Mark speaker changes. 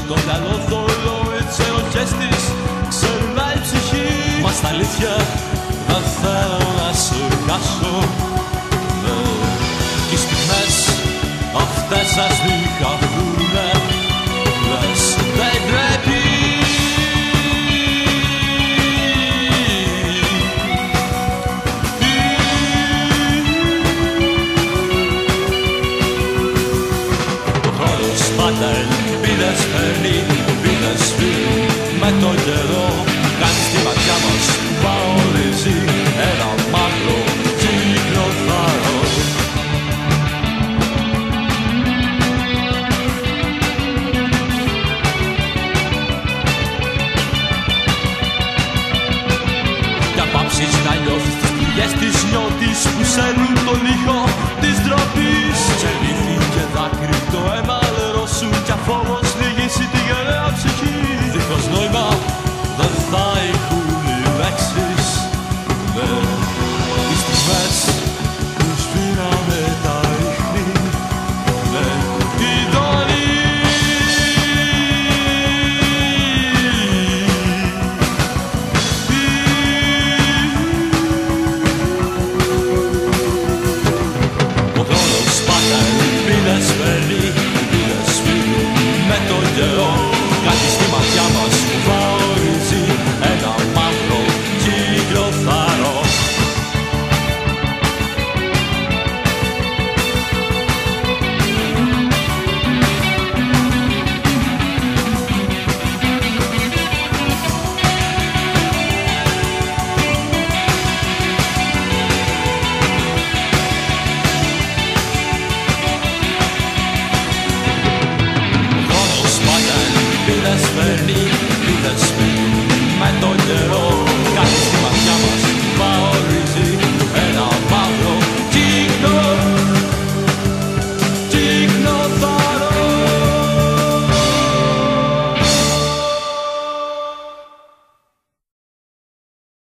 Speaker 1: το μυαλό θολό, έτσι οχές της ξερνάει η ψυχή. Μα στα αλήθεια δεν θέλω να σε χάσω. Κι οι στιγμές αυτές σας διχαθούνε, λες δεν πρέπει. Πάντα ελπίδες παίρνει, ελπίδες φύγει με τον καιρό. Κάνει στη ματιά μας που παορίζει ένα μαύρο κυκλοθάρο. Για πάψεις να νιώθεις τις πληγές της νιώτης που σέρνουν τον ήχο